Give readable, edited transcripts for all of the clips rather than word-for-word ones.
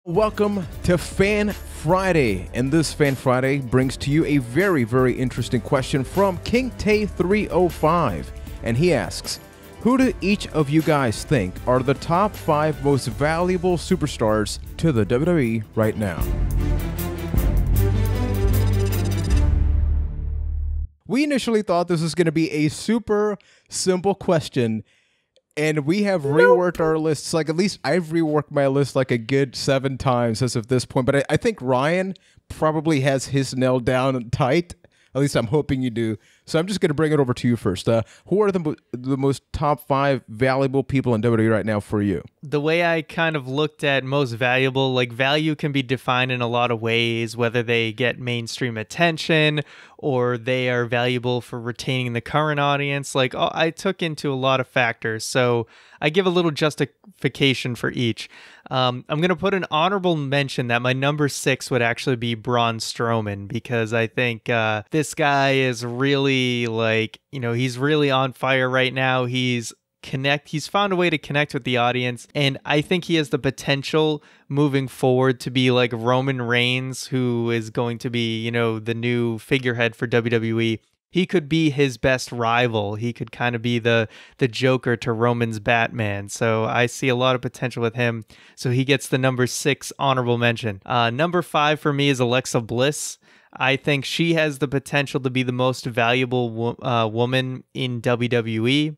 Welcome to Fan Friday, and this Fan Friday brings to you a very, very interesting question from King Tay 305, and he asks, who do each of you guys think are the top 5 most valuable superstars to the WWE right now? We initially thought this was going to be a super simple question, and we have reworked our lists. Like, at least I've reworked my list like a good 7 times as of this point. But I think Ryan probably has his nailed down tight. At least I'm hoping you do. So I'm just going to bring it over to you first. Who are the most top 5 valuable people in WWE right now for you? The way I kind of looked at most valuable, like value can be defined in a lot of ways, whether they get mainstream attention or they are valuable for retaining the current audience. Like, I took into a lot of factors. So I give a little justification for each. I'm going to put an honorable mention that my number 6 would actually be Braun Strowman, because I think this guy is really, like, you know, he's really on fire right now. He's found a way to connect with the audience, and I think he has the potential moving forward to be like Roman Reigns, who is going to be, you know, the new figurehead for WWE. He could be his best rival. He could kind of be the Joker to Roman's Batman. So I see a lot of potential with him. So he gets the number 6 honorable mention. Number 5 for me is Alexa Bliss. I think she has the potential to be the most valuable woman in WWE.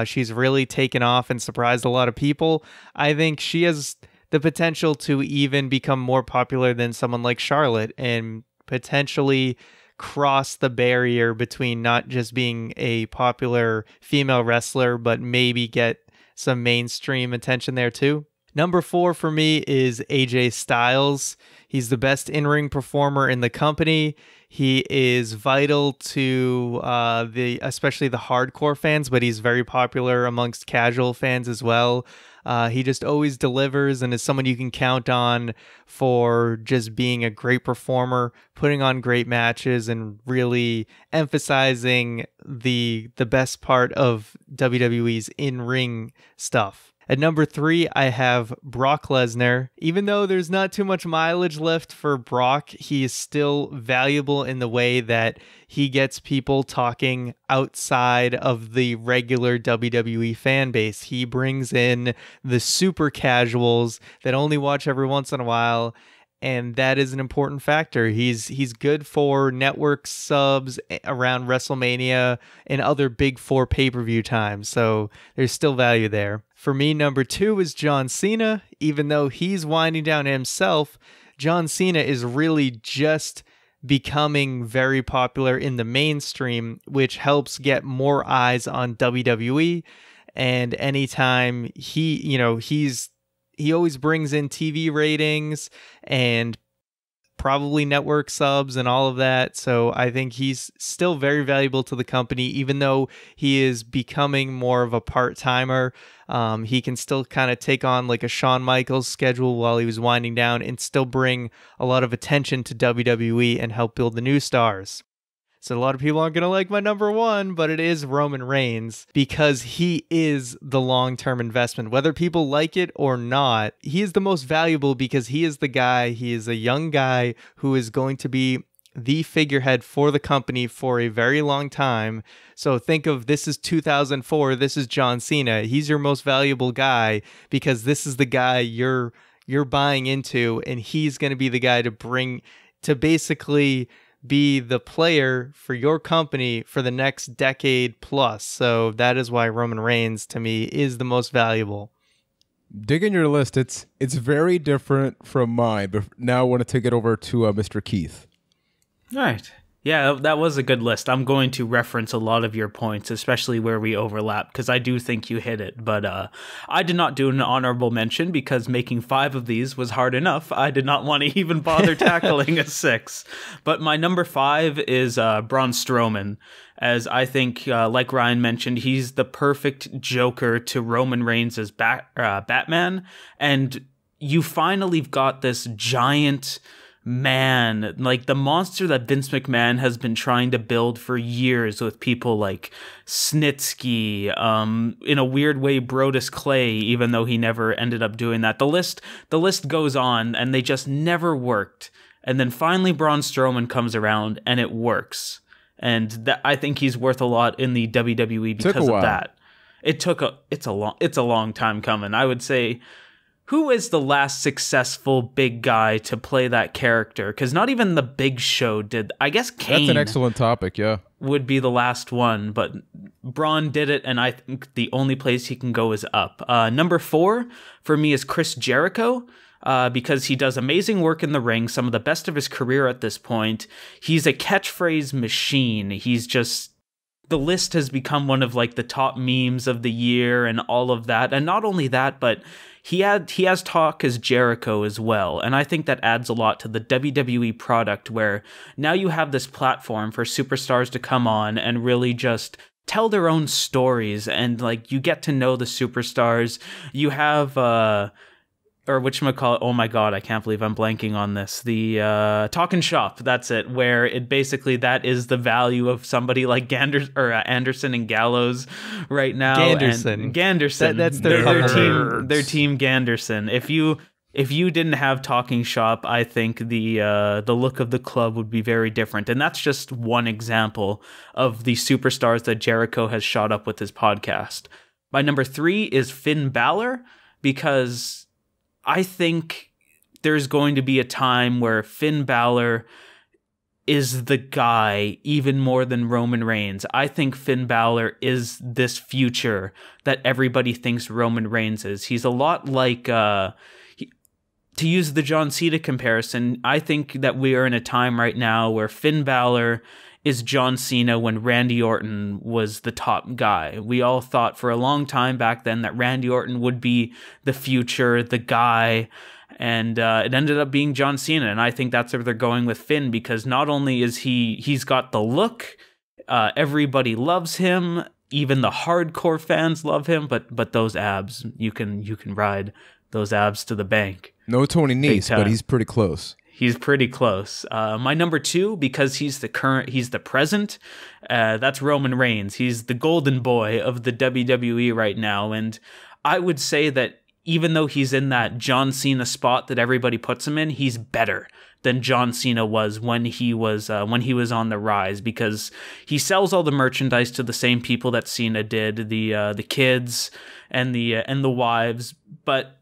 She's really taken off and surprised a lot of people. I think she has the potential to even become more popular than someone like Charlotte and potentially cross the barrier between not just being a popular female wrestler, but maybe get some mainstream attention there too. Number 4 for me is AJ Styles. He's the best in-ring performer in the company. He is vital to especially the hardcore fans, but he's very popular amongst casual fans as well. He just always delivers and is someone you can count on for just being a great performer, putting on great matches, and really emphasizing the best part of WWE's in-ring stuff. At number 3, I have Brock Lesnar. Even though there's not too much mileage left for Brock, he is still valuable in the way that he gets people talking outside of the regular WWE fan base. He brings in the super casuals that only watch every once in a while, and that is an important factor. He's good for network subs around WrestleMania and other big 4 pay-per-view times, so there's still value there. For me, number 2 is John Cena. Even though he's winding down himself, John Cena is really just becoming very popular in the mainstream, which helps get more eyes on WWE. And anytime he always brings in TV ratings and probably network subs and all of that. So I think he's still very valuable to the company, even though he is becoming more of a part-timer. He can still kind of take on like a Shawn Michaels schedule while he was winding down and still bring a lot of attention to WWE and help build the new stars. So a lot of people aren't going to like my number 1, but it is Roman Reigns, because he is the long-term investment. Whether people like it or not, he is the most valuable because he is the guy. He is a young guy who is going to be the figurehead for the company for a very long time. So think of, this is 2004. This is John Cena. He's your most valuable guy because this is the guy you're buying into, and he's going to be the guy to basically be the player for your company for the next decade plus. So that is why Roman Reigns, to me, is the most valuable. Digging your list, it's very different from mine, but now I want to take it over to Mr. Keith. All right. Yeah, that was a good list. I'm going to reference a lot of your points, especially where we overlap, because I do think you hit it. But I did not do an honorable mention because making 5 of these was hard enough. I did not want to even bother tackling a 6. But my number 5 is Braun Strowman, as I think, like Ryan mentioned, he's the perfect Joker to Roman Reigns as Batman. And you finally got this giant man, like the monster that Vince McMahon has been trying to build for years with people like Snitsky, in a weird way, Brodus Clay, even though he never ended up doing that. The list goes on, and they just never worked. And then finally Braun Strowman comes around, and it works. And I think he's worth a lot in the WWE because of that. It's a long time coming. I would say, who is the last successful big guy to play that character? Because not even the Big Show did. I guess Kane. That's an excellent topic, yeah. Would be the last one, but Braun did it, and I think the only place he can go is up. Number 4 for me is Chris Jericho. Because he does amazing work in the ring, some of the best of his career at this point. He's a catchphrase machine. He's just... The list has become one of like the top memes of the year and all of that. And not only that, but he has talk as Jericho as well. And I think that adds a lot to the WWE product, where now you have this platform for superstars to come on and really just tell their own stories. And like, you get to know the superstars. You have... or whatchamacallit, oh my god, I can't believe I'm blanking on this. The Talking Shop, that's it, where it basically, that is the value of somebody like Anderson and Gallows right now. Ganderson. That's their team. Their team Ganderson. If you didn't have Talking Shop, I think the look of the club would be very different. And that's just one example of the superstars that Jericho has shot up with his podcast. My number 3 is Finn Balor, because I think there's going to be a time where Finn Balor is the guy even more than Roman Reigns. I think Finn Balor is this future that everybody thinks Roman Reigns is. He's a lot like, to use the John Cena comparison, I think that we are in a time right now where Finn Balor is John Cena when Randy Orton was the top guy. We all thought for a long time back then that Randy Orton would be the future, the guy, and it ended up being John Cena. And I think that's where they're going with Finn, because not only is he's got the look, everybody loves him, even the hardcore fans love him, but those abs, you can ride those abs to the bank. No Tony Nese, but he's pretty close. He's pretty close. My number 2, because he's the present, that's Roman Reigns. He's the golden boy of the WWE right now. And I would say that even though he's in that John Cena spot that everybody puts him in, he's better than John Cena was when he was on the rise, because he sells all the merchandise to the same people that Cena did, the kids and the wives, but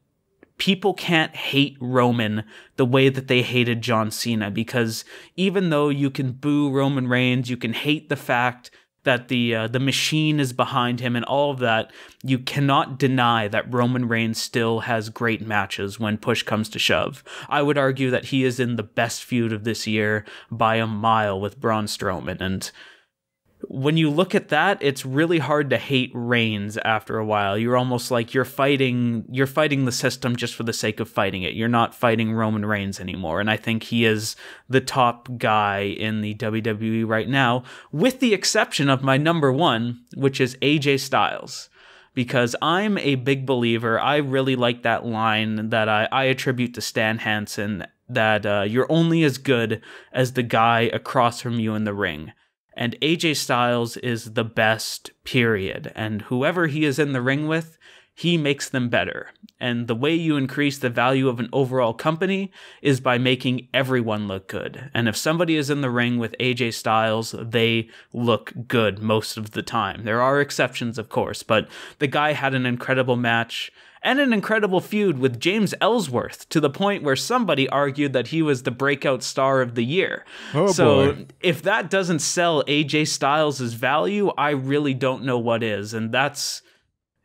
people can't hate Roman the way that they hated John Cena, because even though you can boo Roman Reigns, you can hate the fact that the machine is behind him and all of that, you cannot deny that Roman Reigns still has great matches when push comes to shove. I would argue that he is in the best feud of this year by a mile with Braun Strowman, and when you look at that, it's really hard to hate Reigns after a while. You're almost like you're fighting the system just for the sake of fighting it. You're not fighting Roman Reigns anymore. And I think he is the top guy in the WWE right now, with the exception of my number 1, which is AJ Styles. Because I'm a big believer. I really like that line that I attribute to Stan Hansen, that you're only as good as the guy across from you in the ring. And AJ Styles is the best, period. And whoever he is in the ring with, he makes them better. And the way you increase the value of an overall company is by making everyone look good. And if somebody is in the ring with AJ Styles, they look good most of the time. There are exceptions, of course, but the guy had an incredible match and an incredible feud with James Ellsworth, to the point where somebody argued that he was the breakout star of the year. Boy. If that doesn't sell AJ Styles' value, I really don't know what is. And that's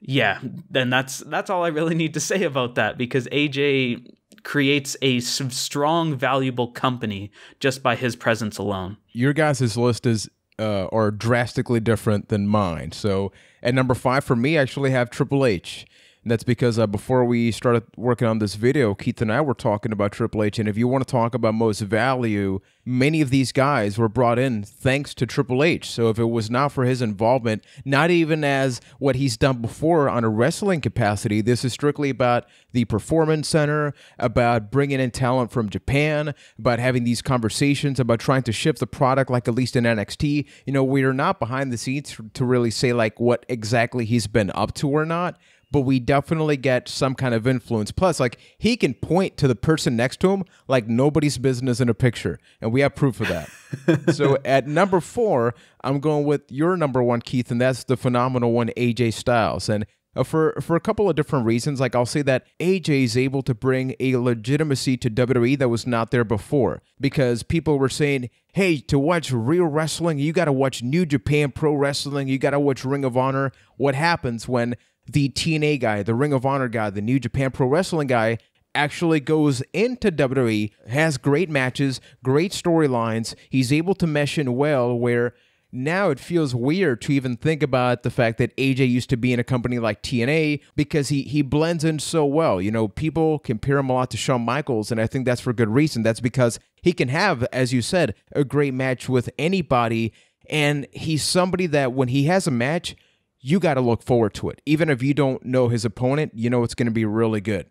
all I really need to say about that, because AJ creates a strong, valuable company just by his presence alone. Your guys' list is are drastically different than mine. So at number 5 for me, I actually have Triple H. And that's because before we started working on this video, Keith and I were talking about Triple H. And if you want to talk about most value, many of these guys were brought in thanks to Triple H. So if it was not for his involvement, not even as what he's done before on a wrestling capacity, this is strictly about the Performance Center, about bringing in talent from Japan, about having these conversations, about trying to shift the product, like at least in NXT. You know, we are not behind the scenes to really say like what exactly he's been up to or not, but we definitely get some kind of influence. Plus, like, he can point to the person next to him like nobody's business in a picture, and we have proof of that. So at number 4, I'm going with your number 1, Keith, and that's the phenomenal one, AJ Styles. And for a couple of different reasons, like I'll say that AJ is able to bring a legitimacy to WWE that was not there before, because people were saying, hey, to watch real wrestling, you got to watch New Japan Pro Wrestling, you got to watch Ring of Honor. What happens when the TNA guy, the Ring of Honor guy, the New Japan Pro Wrestling guy actually goes into WWE, has great matches, great storylines, he's able to mesh in well, where now it feels weird to even think about the fact that AJ used to be in a company like TNA, because he blends in so well. You know, people compare him a lot to Shawn Michaels, and I think that's for good reason. That's because he can have, as you said, a great match with anybody, and he's somebody that when he has a match, you got to look forward to it. Even if you don't know his opponent, you know it's going to be really good.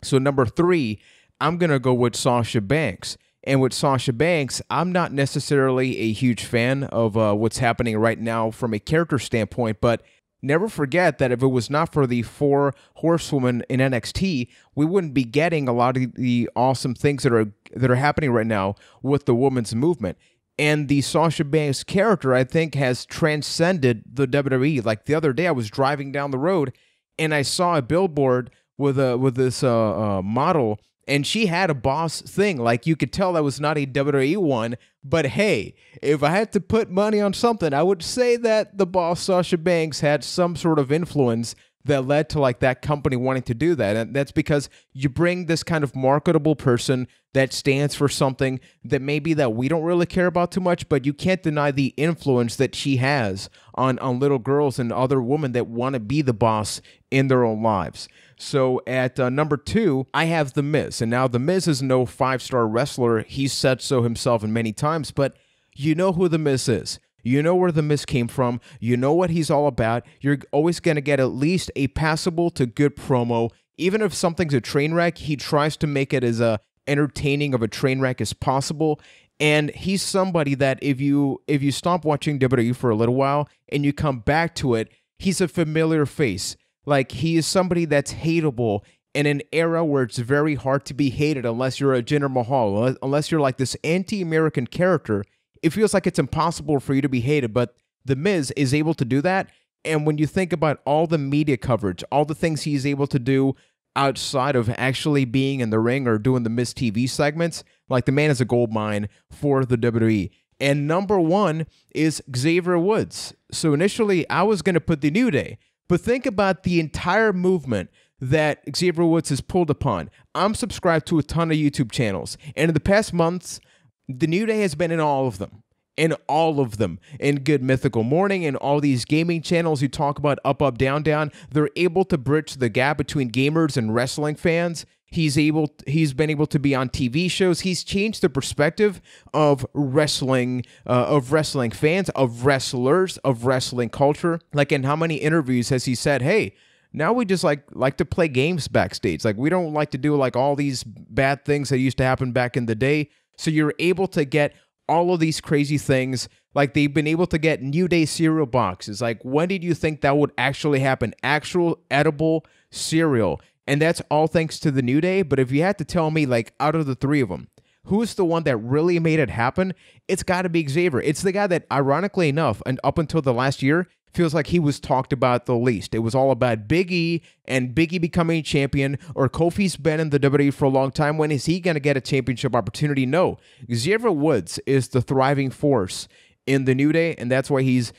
So number 3, I'm going to go with Sasha Banks. And with Sasha Banks, I'm not necessarily a huge fan of what's happening right now from a character standpoint, but never forget that if it was not for the 4 horsewomen in NXT, we wouldn't be getting a lot of the awesome things that are happening right now with the women's movement. And the Sasha Banks character, I think, has transcended the WWE. Like the other day, I was driving down the road and I saw a billboard with this model, and she had a boss thing. Like, you could tell that was not a WWE one. But hey, if I had to put money on something, I would say that the boss Sasha Banks had some sort of influence that led to like that company wanting to do that. And that's because you bring this kind of marketable person that stands for something that maybe that we don't really care about too much, but you can't deny the influence that she has on little girls and other women that want to be the boss in their own lives. So at number 2, I have The Miz. And now The Miz is no 5-star wrestler. He's said so himself in many times, but you know who The Miz is. You know where The Miz came from. You know what he's all about. You're always going to get at least a passable to good promo. Even if something's a train wreck, he tries to make it as entertaining of a train wreck as possible. And he's somebody that if you stop watching WWE for a little while and you come back to it, he's a familiar face. Like, he is somebody that's hateable in an era where it's very hard to be hated unless you're a Jinder Mahal, unless you're like this anti-American character. It feels like it's impossible for you to be hated, but The Miz is able to do that. And when you think about all the media coverage, all the things he's able to do outside of actually being in the ring or doing the Miz TV segments, like, the man is a gold mine for the WWE. And number 1 is Xavier Woods. So initially, I was going to put the New Day, but think about the entire movement that Xavier Woods has pulled upon. I'm subscribed to a ton of YouTube channels, and in the past months, the New Day has been in all of them. In Good Mythical Morning and all these gaming channels who talk about up, up, down, down. They're able to bridge the gap between gamers and wrestling fans. He's been able to be on TV shows. He's changed the perspective of wrestling fans, of wrestlers, of wrestling culture. Like, in how many interviews has he said, hey, now we just like to play games backstage. Like, we don't like to do like all these bad things that used to happen back in the day. So you're able to get all of these crazy things. Like, they've been able to get New Day cereal boxes. Like, when did you think that would actually happen? Actual edible cereal. And that's all thanks to the New Day. But if you had to tell me, like, out of the 3 of them, who's the one that really made it happen? It's got to be Xavier. It's the guy that, ironically enough, and up until the last year, feels like he was talked about the least. It was all about Big E and Big E becoming champion, or Kofi's been in the WWE for a long time. When is he going to get a championship opportunity? No. Xavier Woods is the thriving force in the New Day, and that's why he's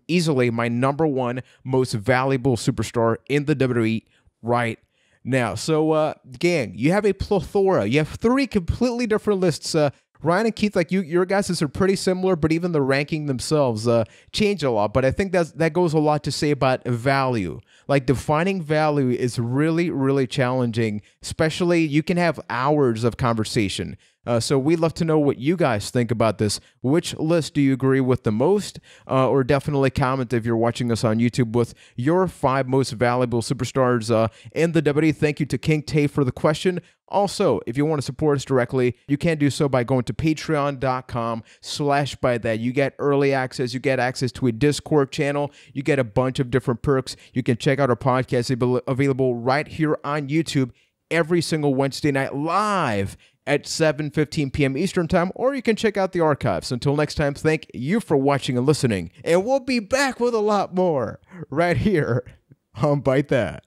easily my number 1 most valuable superstar in the WWE right now. So, gang, you have a plethora. You have 3 completely different lists Ryan and Keith, like your guys are pretty similar, but even the ranking themselves change a lot. But I think that goes a lot to say about value. Like defining value is really, really challenging, especially you can have hours of conversation. So we'd love to know what you guys think about this. Which list do you agree with the most? Or definitely comment if you're watching us on YouTube with your 5 most valuable superstars in the WWE. Thank you to King Tay for the question. Also, if you want to support us directly, you can do so by going to patreon.com/bythethat. You get early access. You get access to a Discord channel. You get a bunch of different perks. You can check out our podcast available right here on YouTube every single Wednesday night live at 7:15 p.m. Eastern Time, or you can check out the archives. Until next time, thank you for watching and listening, and we'll be back with a lot more right here on Byte That.